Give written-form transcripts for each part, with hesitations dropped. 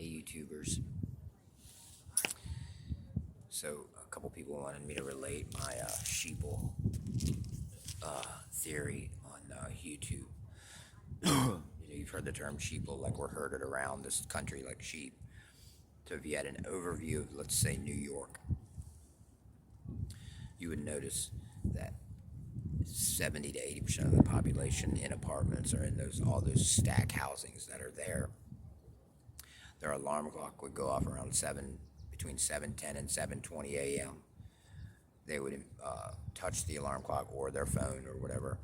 Hey YouTubers. So a couple people wanted me to relate my sheeple theory on YouTube. You've heard the term sheeple, like we're herded around this country like sheep. So if you had an overview of, let's say, New York, you would notice that 70 to 80% of the population in apartments or in all those stack housings that are there. Their alarm clock would go off around between 7:10 and 7:20 a.m. They would touch the alarm clock or their phone or whatever,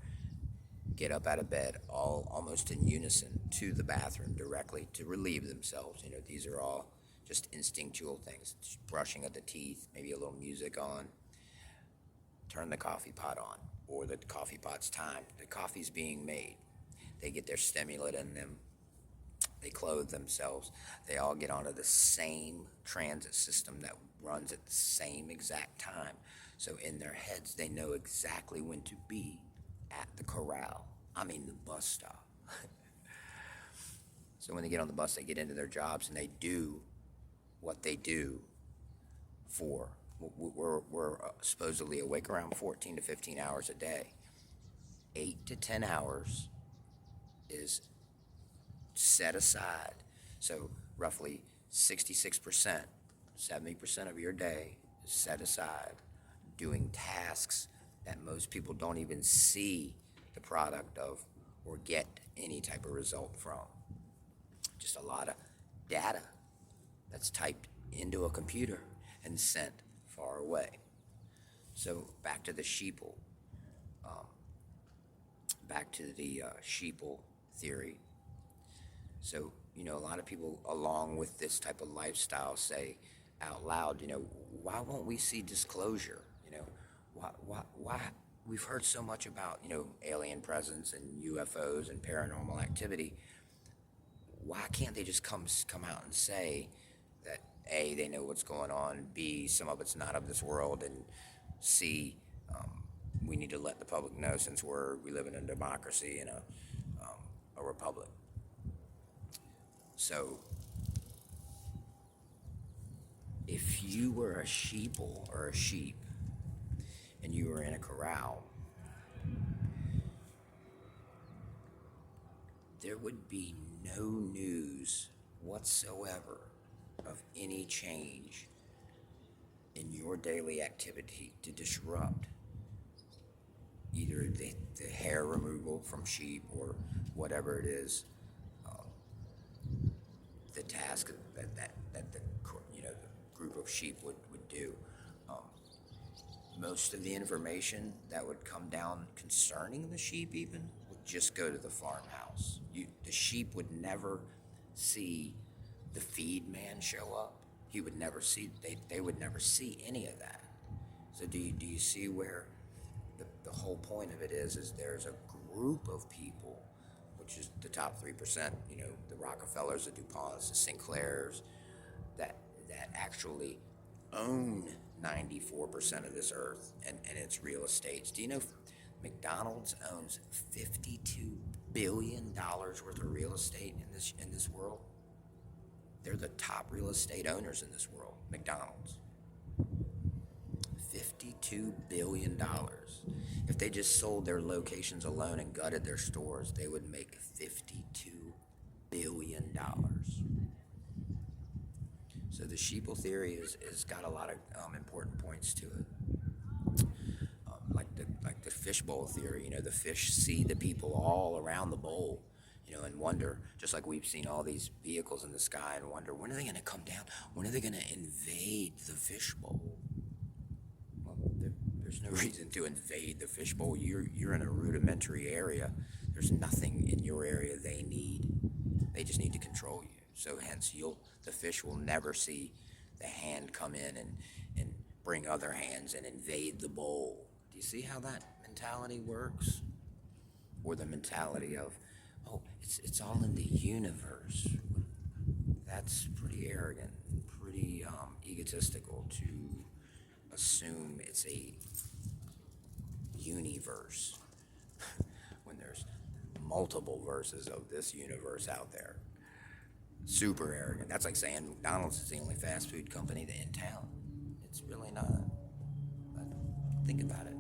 get up out of bed, all almost in unison, to the bathroom directly to relieve themselves. These are all just instinctual things. Just brushing of the teeth, maybe a little music on, turn the coffee pot on, or the coffee pot's timed. The coffee's being made. They get their stimulant in them. They clothe themselves. They all get onto the same transit system that runs at the same exact time. So in their heads, they know exactly when to be at the corral. The bus stop. So when they get on the bus, they get into their jobs and they do what they do for. We're supposedly awake around 14 to 15 hours a day. 8 to 10 hours is set aside. So roughly 66%, 70% of your day is set aside doing tasks that most people don't even see the product of or get any type of result from. Just a lot of data that's typed into a computer and sent far away. So back to the sheeple. Back to the sheeple theory. So, a lot of people along with this type of lifestyle say out loud, why won't we see disclosure? Why we've heard so much about, alien presence and UFOs and paranormal activity. Why can't they just come out and say that A, they know what's going on, B, some of it's not of this world, and C, we need to let the public know since we live in a democracy and a republic. So, if you were a sheeple or a sheep and you were in a corral, there would be no news whatsoever of any change in your daily activity to disrupt either the hair removal from sheep or whatever it is, the task that the group of sheep would do. Most of the information that would come down concerning the sheep even would just go to the farmhouse. The sheep would never see the feed man show up. He would never see, they would never see any of that. So do you see where the whole point of it is there's a group of people, which is the top 3%, the Rockefellers, the DuPonts, the Sinclairs, that actually own 94% of this earth and its real estates. Do you know McDonald's owns $52 billion worth of real estate in this world? They're the top real estate owners in this world, McDonald's. $52 billion. If they just sold their locations alone and gutted their stores, they would make $52 billion. So the sheeple theory is got a lot of important points to it. Like the fishbowl theory, the fish see the people all around the bowl, and wonder, just like we've seen all these vehicles in the sky and wonder, when are they going to come down? When are they going to invade the fishbowl? Well, there's no reason to invade the fishbowl. You're in a rudimentary area. There's nothing in your area they need. They just need to control you. So hence the fish will never see the hand come in and bring other hands and invade the bowl. Do you see how that mentality works? Or the mentality of, oh, it's all in the universe. That's pretty arrogant, pretty egotistical to assume it's a universe when there's multiple verses of this universe out there. Super arrogant. That's like saying McDonald's is the only fast food company in town. It's really not. But think about it.